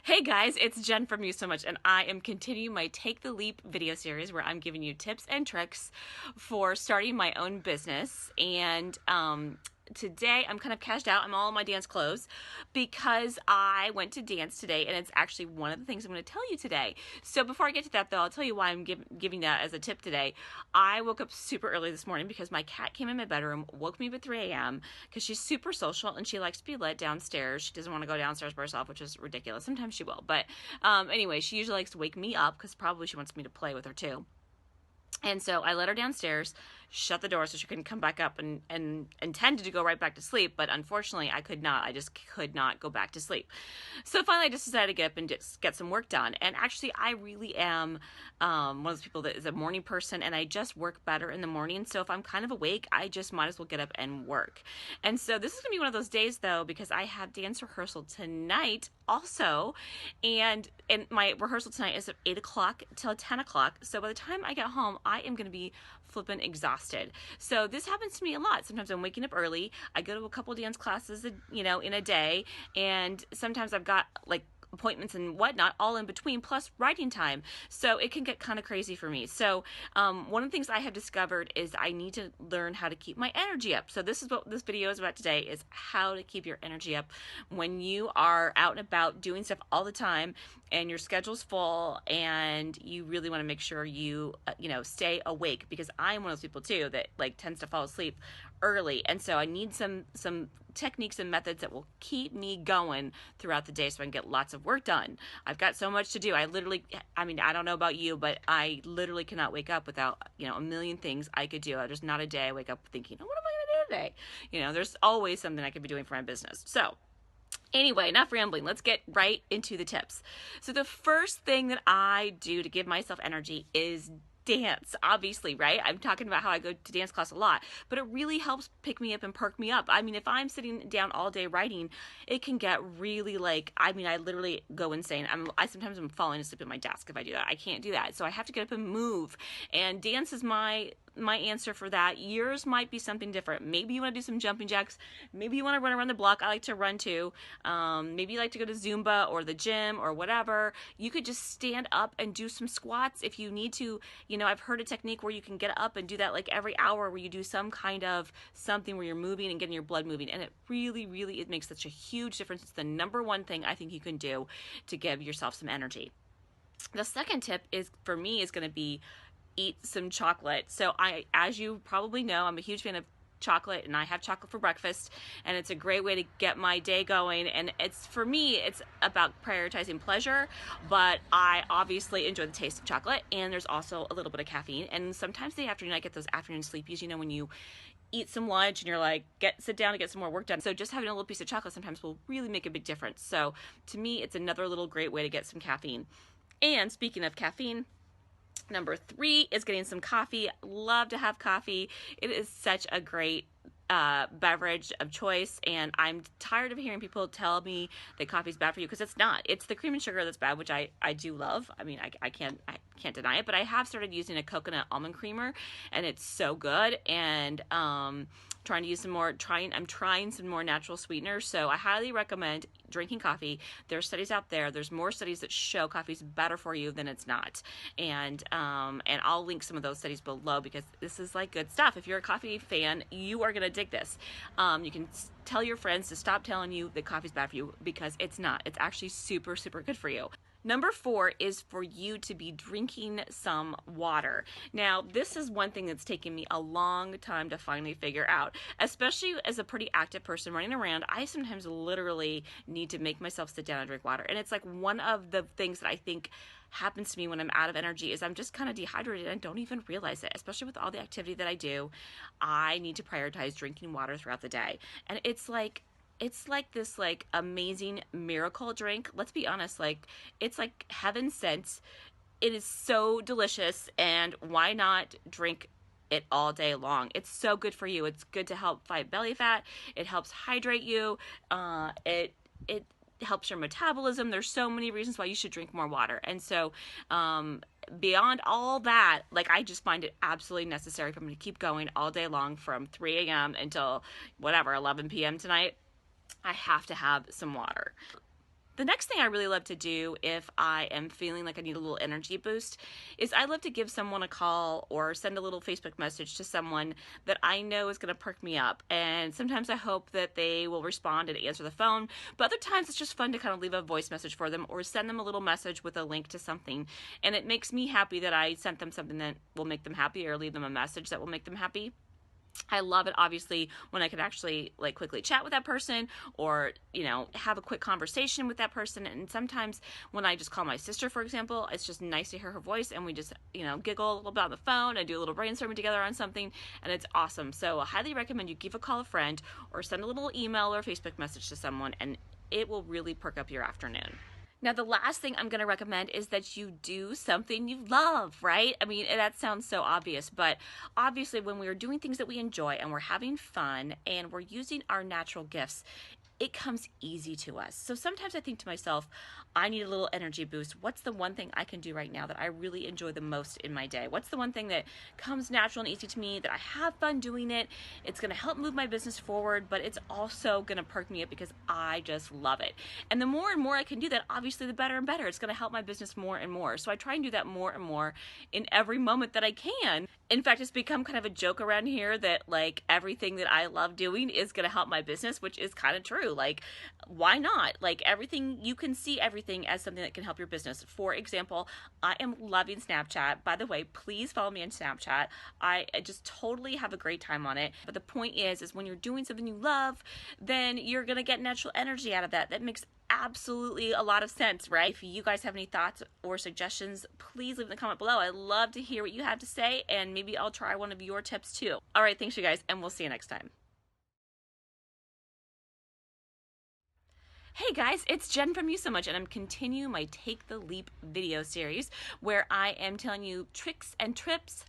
Hey guys, it's Jen from You So Much, and I am continuing my Take the Leap video series where I'm giving you tips and tricks for starting my own business. And today I'm kind of cashed out. I'm all in my dance clothes because I went to dance today, and it's actually one of the things I'm going to tell you today. So before I get to that, though, I'll tell you why I'm giving that as a tip today. I woke up super early this morning because my cat came in my bedroom, woke me up at 3 a.m. because she's super social and she likes to be let downstairs. She doesn't want to go downstairs by herself, which is ridiculous. Sometimes she will, but anyway, she usually likes to wake me up because probably she wants me to play with her too. And so I let her downstairs, shut the door so she couldn't come back up, and intended to go right back to sleep. But unfortunately, I could not. I just could not go back to sleep. So finally, I just decided to get up and just get some work done. And actually, I really am one of those people that is a morning person, and I just work better in the morning. So if I'm kind of awake, I just might as well get up and work. And so this is going to be one of those days, though, because I have dance rehearsal tonight also. And my rehearsal tonight is at 8 o'clock till 10 o'clock. So by the time I get home, I am going to be flippin' exhausted. So this happens to me a lot. Sometimes I'm waking up early. I go to a couple dance classes, in a day. And sometimes I've got like appointments and whatnot all in between, plus writing time. So it can get kind of crazy for me. So one of the things I have discovered is I need to learn how to keep my energy up. So this is what this video is about today, is how to keep your energy up when you are out and about doing stuff all the time and your schedule's full and you really want to make sure you stay awake, because I'm one of those people too that like tends to fall asleep early. And so I need some techniques and methods that will keep me going throughout the day so I can get lots of work done. I've got so much to do. I don't know about you, but I literally cannot wake up without, a million things I could do. There's not a day I wake up thinking, oh, what am I going to do today? There's always something I could be doing for my business. So anyway, enough rambling. Let's get right into the tips. So the first thing that I do to give myself energy is dance, obviously, right? I'm talking about how I go to dance class a lot, but it really helps pick me up and perk me up. I mean, if I'm sitting down all day writing, it can get really I literally go insane. I sometimes am falling asleep at my desk if I do that. I can't do that. So I have to get up and move. And dance is my answer for that. Yours might be something different. Maybe you want to do some jumping jacks. Maybe you want to run around the block. I like to run too. Maybe you like to go to Zumba or the gym or whatever. You could just stand up and do some squats if you need to. I've heard a technique where you can get up and do that like every hour, where you do some kind of something where you're moving and getting your blood moving. And it really, really, it makes such a huge difference. It's the number one thing I think you can do to give yourself some energy. The second tip is going to be eat some chocolate. So as you probably know, I'm a huge fan of chocolate, and I have chocolate for breakfast, and it's a great way to get my day going. And for me, it's about prioritizing pleasure, but I obviously enjoy the taste of chocolate, and there's also a little bit of caffeine. And sometimes in the afternoon, I get those afternoon sleepies, when you eat some lunch and you're like, sit down and get some more work done. So just having a little piece of chocolate sometimes will really make a big difference. So to me, it's another little great way to get some caffeine. And speaking of caffeine, number 3 is getting some coffee. Love to have coffee. It is such a great beverage of choice, and I'm tired of hearing people tell me that coffee is bad for you, because it's not. It's the cream and sugar that's bad, which I do love. I can't deny it, but I have started using a coconut almond creamer, and it's so good. And trying to use I'm trying some more natural sweeteners. So I highly recommend drinking coffee. There's studies out there. There's more studies that show coffee's better for you than it's not. And I'll link some of those studies below, because this is like good stuff. If you're a coffee fan, you are going to dig this. You can tell your friends to stop telling you that coffee's bad for you, because it's not. It's actually super, super good for you. Number 4 is for you to be drinking some water. Now, this is one thing that's taken me a long time to finally figure out, especially as a pretty active person running around. I sometimes literally need to make myself sit down and drink water. And it's like one of the things that I think happens to me when I'm out of energy is I'm just kind of dehydrated and don't even realize it. Especially with all the activity that I do, I need to prioritize drinking water throughout the day. And it's like this amazing miracle drink. Let's be honest, it's like heaven sent. It is so delicious, and why not drink it all day long? It's so good for you. It's good to help fight belly fat. It helps hydrate you. It helps your metabolism. There's so many reasons why you should drink more water. And so beyond all that, I just find it absolutely necessary for me to keep going all day long from 3 a.m. until 11 p.m. tonight. I have to have some water. The next thing I really love to do if I am feeling like I need a little energy boost is I love to give someone a call or send a little Facebook message to someone that I know is going to perk me up. And sometimes I hope that they will respond and answer the phone, but other times it's just fun to kind of leave a voice message for them or send them a little message with a link to something. And it makes me happy that I sent them something that will make them happy or leave them a message that will make them happy. I love it, obviously, when I can actually like quickly chat with that person or, have a quick conversation with that person. And sometimes when I just call my sister, for example, it's just nice to hear her voice and we just, giggle a little bit on the phone and do a little brainstorming together on something, and it's awesome. So I highly recommend you give a call a friend or send a little email or Facebook message to someone, and it will really perk up your afternoon. Now, the last thing I'm going to recommend is that you do something you love, right? I mean, that sounds so obvious, but obviously when we're doing things that we enjoy and we're having fun and we're using our natural gifts, it comes easy to us. So sometimes I think to myself, I need a little energy boost. What's the one thing I can do right now that I really enjoy the most in my day? What's the one thing that comes natural and easy to me, that I have fun doing it? It's going to help move my business forward, but it's also going to perk me up because I just love it. And the more and more I can do that, obviously the better and better. It's going to help my business more and more. So I try and do that more and more in every moment that I can. In fact, it's become kind of a joke around here that like everything that I love doing is going to help my business, which is kind of true. Like, why not? Like, everything, you can see everything as something that can help your business. For example, I am loving Snapchat. By the way, please follow me on Snapchat. I just totally have a great time on it. But the point is when you're doing something you love, then you're going to get natural energy out of that. That makes absolutely a lot of sense, right? If you guys have any thoughts or suggestions, please leave in the comment below. I love to hear what you have to say, and maybe I'll try one of your tips too. All right, thanks you guys, and we'll see you next time. Hey guys, it's Jen from You So Much, and I'm continuing my Take the Leap video series where I am telling you tips and tricks